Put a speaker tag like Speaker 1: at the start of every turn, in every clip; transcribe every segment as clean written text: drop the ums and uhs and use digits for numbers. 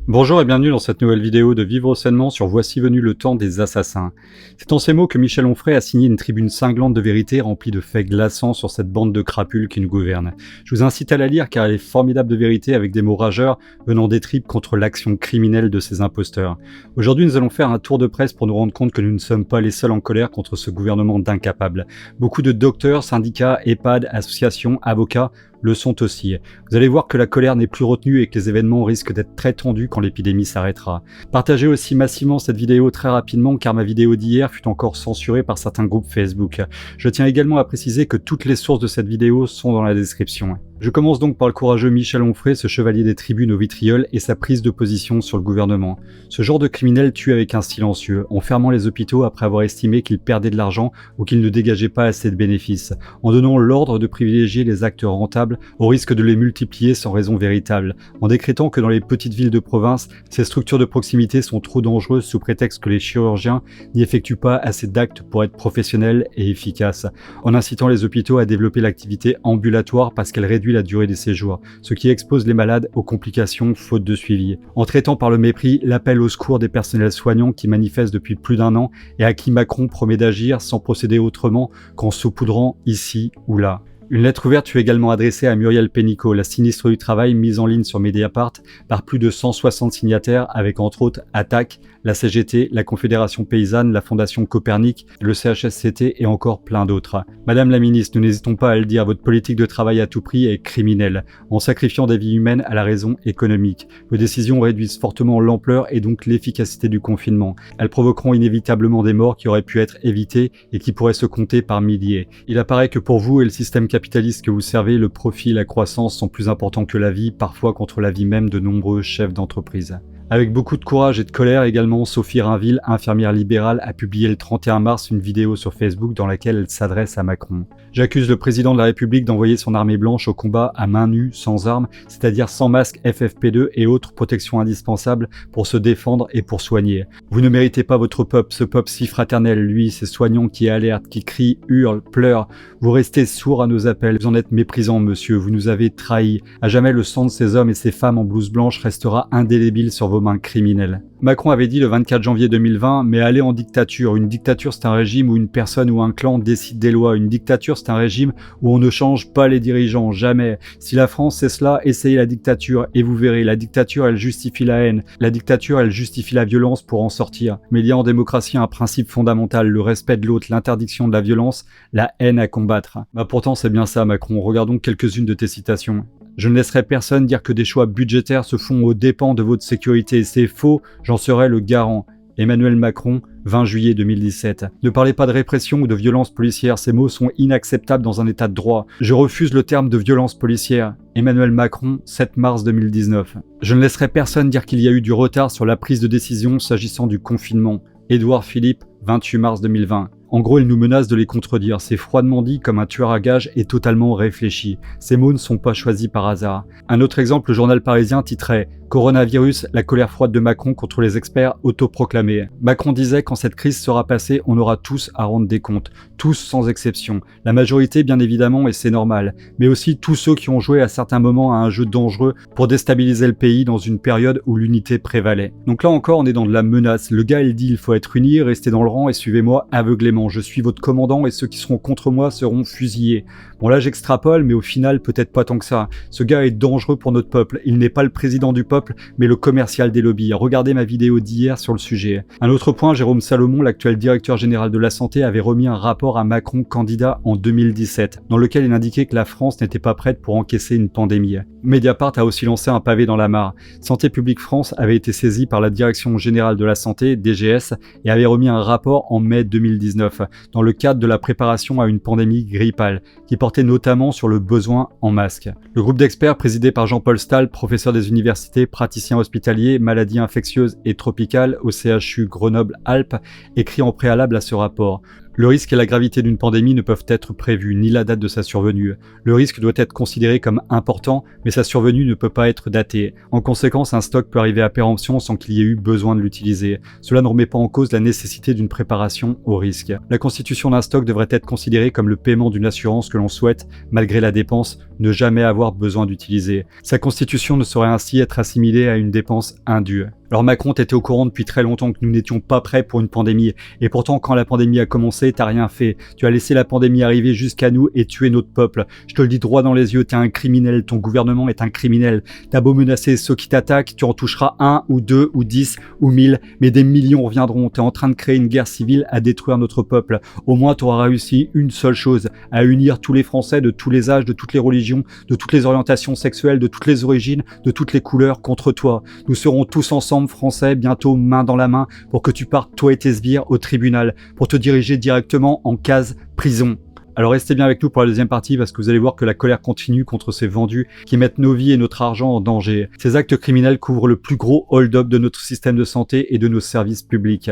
Speaker 1: Bonjour et bienvenue dans cette nouvelle vidéo de Vivre sainement sur Voici venu le temps des assassins. C'est en ces mots que Michel Onfray a signé une tribune cinglante de vérité remplie de faits glaçants sur cette bande de crapules qui nous gouverne. Je vous incite à la lire car elle est formidable de vérité avec des mots rageurs venant des tripes contre l'action criminelle de ces imposteurs. Aujourd'hui nous allons faire un tour de presse pour nous rendre compte que nous ne sommes pas les seuls en colère contre ce gouvernement d'incapables. Beaucoup de docteurs, syndicats, EHPAD, associations, avocats le sont aussi. Vous allez voir que la colère n'est plus retenue et que les événements risquent d'être très tendus quand l'épidémie s'arrêtera. Partagez aussi massivement cette vidéo très rapidement car ma vidéo d'hier fut encore censurée par certains groupes Facebook. Je tiens également à préciser que toutes les sources de cette vidéo sont dans la description. Je commence donc par le courageux Michel Onfray, ce chevalier des tribunes au vitriol et sa prise de position sur le gouvernement. Ce genre de criminel tue avec un silencieux, en fermant les hôpitaux après avoir estimé qu'ils perdaient de l'argent ou qu'ils ne dégageaient pas assez de bénéfices, en donnant l'ordre de privilégier les actes rentables au risque de les multiplier sans raison véritable, en décrétant que dans les petites villes de province, ces structures de proximité sont trop dangereuses sous prétexte que les chirurgiens n'y effectuent pas assez d'actes pour être professionnels et efficaces, en incitant les hôpitaux à développer l'activité ambulatoire parce qu'elle réduit la durée des séjours, ce qui expose les malades aux complications faute de suivi, en traitant par le mépris l'appel au secours des personnels soignants qui manifestent depuis plus d'1 an et à qui Macron promet d'agir sans procéder autrement qu'en saupoudrant ici ou là. Une lettre ouverte fut également adressée à Muriel Pénicaud, la sinistre du travail mise en ligne sur Mediapart par plus de 160 signataires avec entre autres Attac, la CGT, la Confédération Paysanne, la Fondation Copernic, le CHSCT et encore plein d'autres. Madame la ministre, nous n'hésitons pas à le dire, votre politique de travail à tout prix est criminelle, en sacrifiant des vies humaines à la raison économique. Vos décisions réduisent fortement l'ampleur et donc l'efficacité du confinement. Elles provoqueront inévitablement des morts qui auraient pu être évitées et qui pourraient se compter par milliers. Il apparaît que pour vous et le système capitaliste que vous servez, le profit et la croissance sont plus importants que la vie, parfois contre la vie même de nombreux chefs d'entreprise. Avec beaucoup de courage et de colère également, Sophie Rainville, infirmière libérale, a publié le 31 mars une vidéo sur Facebook dans laquelle elle s'adresse à Macron. J'accuse le président de la République d'envoyer son armée blanche au combat à main nue, sans armes, c'est-à-dire sans masque FFP2 et autres protections indispensables pour se défendre et pour soigner. Vous ne méritez pas votre peuple, ce peuple si fraternel, lui, ces soignants qui alertent, qui crient, hurlent, pleurent. Vous restez sourds à nos appels, vous en êtes méprisants, monsieur, vous nous avez trahis. À jamais le sang de ces hommes et ces femmes en blouse blanche restera indélébile sur vos mains criminelles. Macron avait dit le 24 janvier 2020, mais aller en dictature. Une dictature, c'est un régime où une personne ou un clan décide des lois. Une dictature, c'est un régime où on ne change pas les dirigeants, jamais. Si la France c'est cela, essayez la dictature et vous verrez, la dictature, elle justifie la haine. La dictature, elle justifie la violence pour en sortir. Mais il y a en démocratie un principe fondamental, le respect de l'autre, l'interdiction de la violence, la haine à combattre. Pourtant, c'est bien ça, Macron. Regardons quelques-unes de tes citations. Je ne laisserai personne dire que des choix budgétaires se font aux dépens de votre sécurité. C'est faux, j'en serai le garant. Emmanuel Macron, 20 juillet 2017. Ne parlez pas de répression ou de violence policière, ces mots sont inacceptables dans un état de droit. Je refuse le terme de violence policière. Emmanuel Macron, 7 mars 2019. Je ne laisserai personne dire qu'il y a eu du retard sur la prise de décision s'agissant du confinement. Édouard Philippe, 28 mars 2020. En gros, il nous menace de les contredire. C'est froidement dit comme un tueur à gages et totalement réfléchi. Ces mots ne sont pas choisis par hasard. Un autre exemple, le journal parisien titrait « Coronavirus, la colère froide de Macron contre les experts autoproclamés ». Macron disait « Quand cette crise sera passée, on aura tous à rendre des comptes. Tous sans exception. La majorité, bien évidemment, et c'est normal. Mais aussi tous ceux qui ont joué à certains moments à un jeu dangereux pour déstabiliser le pays dans une période où l'unité prévalait. » Donc là encore, on est dans de la menace. Le gars, il dit « Il faut être unis, restez dans le rang et suivez-moi aveuglément. Je suis votre commandant et ceux qui seront contre moi seront fusillés. » Bon là j'extrapole, mais au final peut-être pas tant que ça. Ce gars est dangereux pour notre peuple. Il n'est pas le président du peuple, mais le commercial des lobbies. Regardez ma vidéo d'hier sur le sujet. Un autre point, Jérôme Salomon, l'actuel directeur général de la santé, avait remis un rapport à Macron candidat en 2017, dans lequel il indiquait que la France n'était pas prête pour encaisser une pandémie. Mediapart a aussi lancé un pavé dans la mare. Santé publique France avait été saisie par la Direction générale de la santé, DGS, et avait remis un rapport en mai 2019, dans le cadre de la préparation à une pandémie grippale, qui portait notamment sur le besoin en masques. Le groupe d'experts présidé par Jean-Paul Stahl, professeur des universités, praticien hospitalier, maladies infectieuses et tropicales au CHU Grenoble-Alpes, écrit en préalable à ce rapport. Le risque et la gravité d'une pandémie ne peuvent être prévus, ni la date de sa survenue. Le risque doit être considéré comme important, mais sa survenue ne peut pas être datée. En conséquence, un stock peut arriver à péremption sans qu'il y ait eu besoin de l'utiliser. Cela ne remet pas en cause la nécessité d'une préparation au risque. La constitution d'un stock devrait être considérée comme le paiement d'une assurance que l'on souhaite, malgré la dépense, ne jamais avoir besoin d'utiliser. Sa constitution ne saurait ainsi être assimilée à une dépense indue. Alors Macron était au courant depuis très longtemps que nous n'étions pas prêts pour une pandémie, et pourtant quand la pandémie a commencé, t'as rien fait. Tu as laissé la pandémie arriver jusqu'à nous et tuer notre peuple. Je te le dis droit dans les yeux, t'es un criminel, ton gouvernement est un criminel. T'as beau menacer ceux qui t'attaquent, tu en toucheras 1 ou 2 ou 10 ou 1000, mais des millions reviendront. T'es en train de créer une guerre civile à détruire notre peuple. Au moins t'auras réussi une seule chose, à unir tous les Français de tous les âges, de toutes les religions, de toutes les orientations sexuelles, de toutes les origines, de toutes les couleurs contre toi. Nous serons tous ensemble français, bientôt main dans la main, pour que tu partes toi et tes sbires au tribunal, pour te diriger directement en case prison. Alors restez bien avec nous pour la deuxième partie parce que vous allez voir que la colère continue contre ces vendus qui mettent nos vies et notre argent en danger. Ces actes criminels couvrent le plus gros hold-up de notre système de santé et de nos services publics.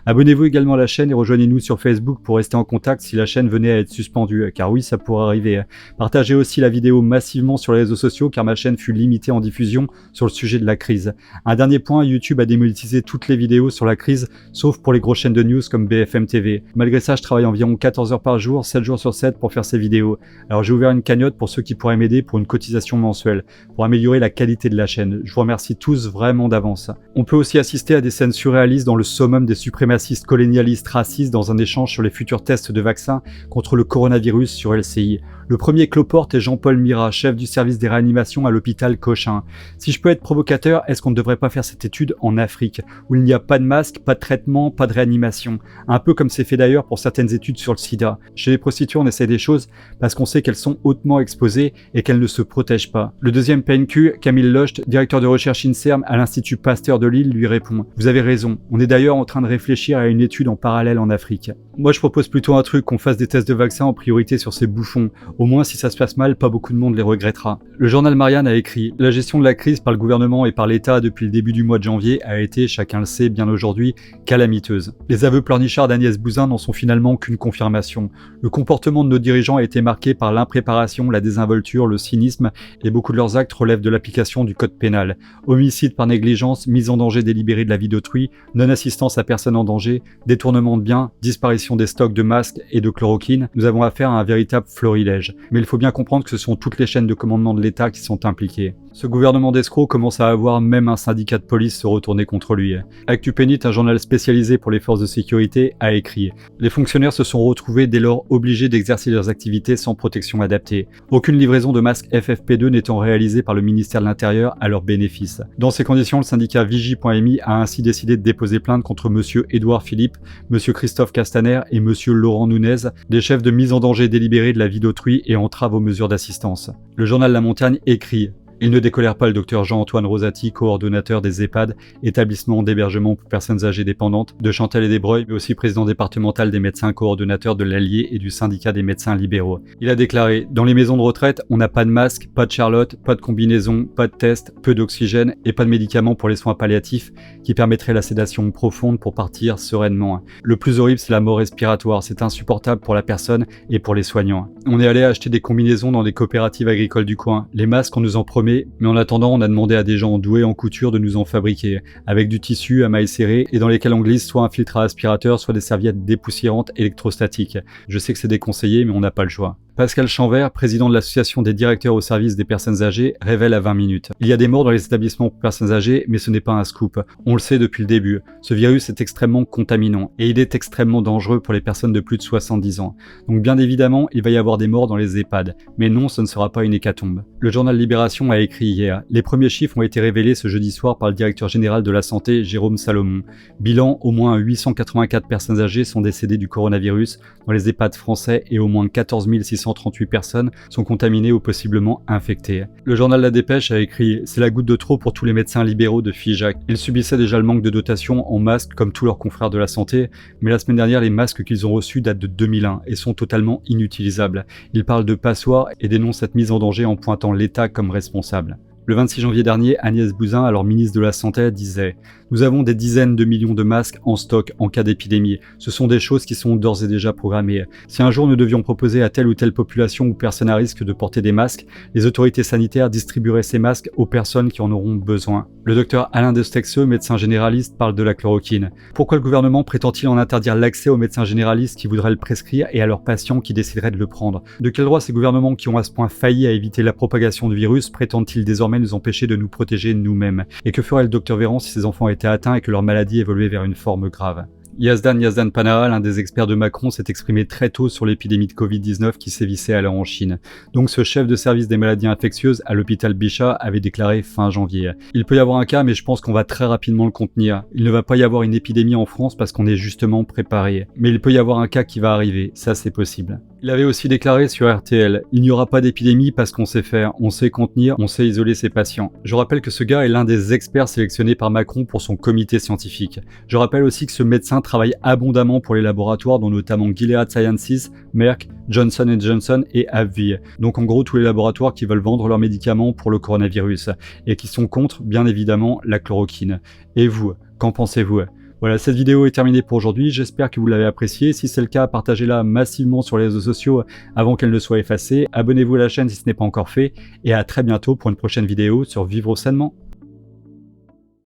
Speaker 1: Abonnez-vous également à la chaîne et rejoignez-nous sur Facebook pour rester en contact si la chaîne venait à être suspendue, car oui, ça pourrait arriver. Partagez aussi la vidéo massivement sur les réseaux sociaux car ma chaîne fut limitée en diffusion sur le sujet de la crise. Un dernier point, YouTube a démonétisé toutes les vidéos sur la crise, sauf pour les grosses chaînes de news comme BFM TV. Malgré ça, je travaille environ 14 heures par jour, 7 jours sur 7 pour faire ces vidéos. Alors j'ai ouvert une cagnotte pour ceux qui pourraient m'aider pour une cotisation mensuelle, pour améliorer la qualité de la chaîne. Je vous remercie tous vraiment d'avance. On peut aussi assister à des scènes surréalistes dans le summum des suprémacistes colonialistes racistes dans un échange sur les futurs tests de vaccins contre le coronavirus sur LCI. Le premier cloporte est Jean-Paul Mira, chef du service des réanimations à l'hôpital Cochin. Si je peux être provocateur, est-ce qu'on ne devrait pas faire cette étude en Afrique, où il n'y a pas de masque, pas de traitement, pas de réanimation? Un peu comme c'est fait d'ailleurs pour certaines études sur le sida. Chez les prostituées, on essaie des choses parce qu'on sait qu'elles sont hautement exposées et qu'elles ne se protègent pas. Le deuxième PNQ, Camille Locht, directeur de recherche INSERM à l'Institut Pasteur de Lille, lui répond « Vous avez raison, on est d'ailleurs en train de réfléchir à une étude en parallèle en Afrique. Moi je propose plutôt un truc, qu'on fasse des tests de vaccins en priorité sur ces bouffons. Au moins, si ça se passe mal, pas beaucoup de monde les regrettera. » Le journal Marianne a écrit « La gestion de la crise par le gouvernement et par l'État depuis le début du mois de janvier a été, chacun le sait bien aujourd'hui, calamiteuse. Les aveux pleurnichards d'Agnès Buzyn n'en sont finalement qu'une confirmation. Le comportement de nos dirigeants a été marqué par l'impréparation, la désinvolture, le cynisme, et beaucoup de leurs actes relèvent de l'application du code pénal. Homicide par négligence, mise en danger délibérée de la vie d'autrui, non-assistance à personne en danger, détournement de biens, disparition des stocks de masques et de chloroquine. Nous avons affaire à un véritable florilège. Mais il faut bien comprendre que ce sont toutes les chaînes de commandement de l'État qui sont impliquées. Ce gouvernement d'escrocs commence à avoir même un syndicat de police se retourner contre lui. ActuPénit, un journal spécialisé pour les forces de sécurité, a écrit « Les fonctionnaires se sont retrouvés dès lors obligés d'exercer leurs activités sans protection adaptée. Aucune livraison de masques FFP2 n'étant réalisée par le ministère de l'Intérieur à leur bénéfice. Dans ces conditions, le syndicat Vigie.mi a ainsi décidé de déposer plainte contre monsieur Édouard Philippe, monsieur Christophe Castaner et monsieur Laurent Nunez, des chefs de mise en danger délibérée de la vie d'autrui et entrave aux mesures d'assistance. » Le journal La Montagne écrit « Il ne décolère pas le docteur Jean-Antoine Rosati, coordonnateur des EHPAD, établissement d'hébergement pour personnes âgées dépendantes, de Chantal et des Breuils, mais aussi président départemental des médecins coordonnateurs de l'Allier et du syndicat des médecins libéraux. Il a déclaré « Dans les maisons de retraite, on n'a pas de masque, pas de charlotte, pas de combinaison, pas de test, peu d'oxygène et pas de médicaments pour les soins palliatifs qui permettraient la sédation profonde pour partir sereinement. Le plus horrible, c'est la mort respiratoire. C'est insupportable pour la personne et pour les soignants. On est allé acheter des combinaisons dans des coopératives agricoles du coin. Les masques, on nous en promet, mais en attendant, on a demandé à des gens doués en couture de nous en fabriquer, avec du tissu à mailles serrées et dans lesquels on glisse soit un filtre à aspirateur, soit des serviettes dépoussiérantes électrostatiques. Je sais que c'est déconseillé, mais on n'a pas le choix. » Pascal Chanvert, président de l'association des directeurs au service des personnes âgées, révèle à 20 minutes. Il y a des morts dans les établissements pour personnes âgées, mais ce n'est pas un scoop. On le sait depuis le début. Ce virus est extrêmement contaminant et il est extrêmement dangereux pour les personnes de plus de 70 ans. Donc bien évidemment, il va y avoir des morts dans les EHPAD. Mais non, ce ne sera pas une hécatombe. Le journal Libération a écrit hier. Les premiers chiffres ont été révélés ce jeudi soir par le directeur général de la santé, Jérôme Salomon. Bilan, au moins 884 personnes âgées sont décédées du coronavirus dans les EHPAD français et au moins 14 638 personnes sont contaminées ou possiblement infectées. Le journal La Dépêche a écrit « C'est la goutte de trop pour tous les médecins libéraux de Figeac. Ils subissaient déjà le manque de dotation en masques comme tous leurs confrères de la santé, mais la semaine dernière, les masques qu'ils ont reçus datent de 2001 et sont totalement inutilisables. Ils parlent de passoires et dénoncent cette mise en danger en pointant l'État comme responsable. » Le 26 janvier dernier, Agnès Buzyn, alors ministre de la Santé, disait « Nous avons des dizaines de millions de masques en stock en cas d'épidémie. Ce sont des choses qui sont d'ores et déjà programmées. Si un jour nous devions proposer à telle ou telle population ou personne à risque de porter des masques, les autorités sanitaires distribueraient ces masques aux personnes qui en auront besoin. » Le docteur Alain Destexeux, médecin généraliste, parle de la chloroquine. Pourquoi le gouvernement prétend-il en interdire l'accès aux médecins généralistes qui voudraient le prescrire et à leurs patients qui décideraient de le prendre? De quel droit ces gouvernements qui ont à ce point failli à éviter la propagation du virus prétendent-ils désormais nous empêcher de nous protéger nous-mêmes? Et que ferait le docteur Véran si ses enfants étaient atteints et que leur maladie évoluait vers une forme grave? Yazdan Panaha, l'un des experts de Macron, s'est exprimé très tôt sur l'épidémie de Covid-19 qui sévissait alors en Chine. Donc ce chef de service des maladies infectieuses à l'hôpital Bichat avait déclaré fin janvier. Il peut y avoir un cas, mais je pense qu'on va très rapidement le contenir. Il ne va pas y avoir une épidémie en France parce qu'on est justement préparé. Mais il peut y avoir un cas qui va arriver, ça c'est possible. Il avait aussi déclaré sur RTL « Il n'y aura pas d'épidémie parce qu'on sait faire, on sait contenir, on sait isoler ses patients ». Je rappelle que ce gars est l'un des experts sélectionnés par Macron pour son comité scientifique. Je rappelle aussi que ce médecin travaille abondamment pour les laboratoires dont notamment Gilead Sciences, Merck, Johnson & Johnson et AbbVie. Donc en gros tous les laboratoires qui veulent vendre leurs médicaments pour le coronavirus et qui sont contre, bien évidemment, la chloroquine. Et vous, qu'en pensez-vous ? Voilà, cette vidéo est terminée pour aujourd'hui, j'espère que vous l'avez appréciée. Si c'est le cas, partagez-la massivement sur les réseaux sociaux avant qu'elle ne soit effacée. Abonnez-vous à la chaîne si ce n'est pas encore fait, et à très bientôt pour une prochaine vidéo sur Vivre sainement.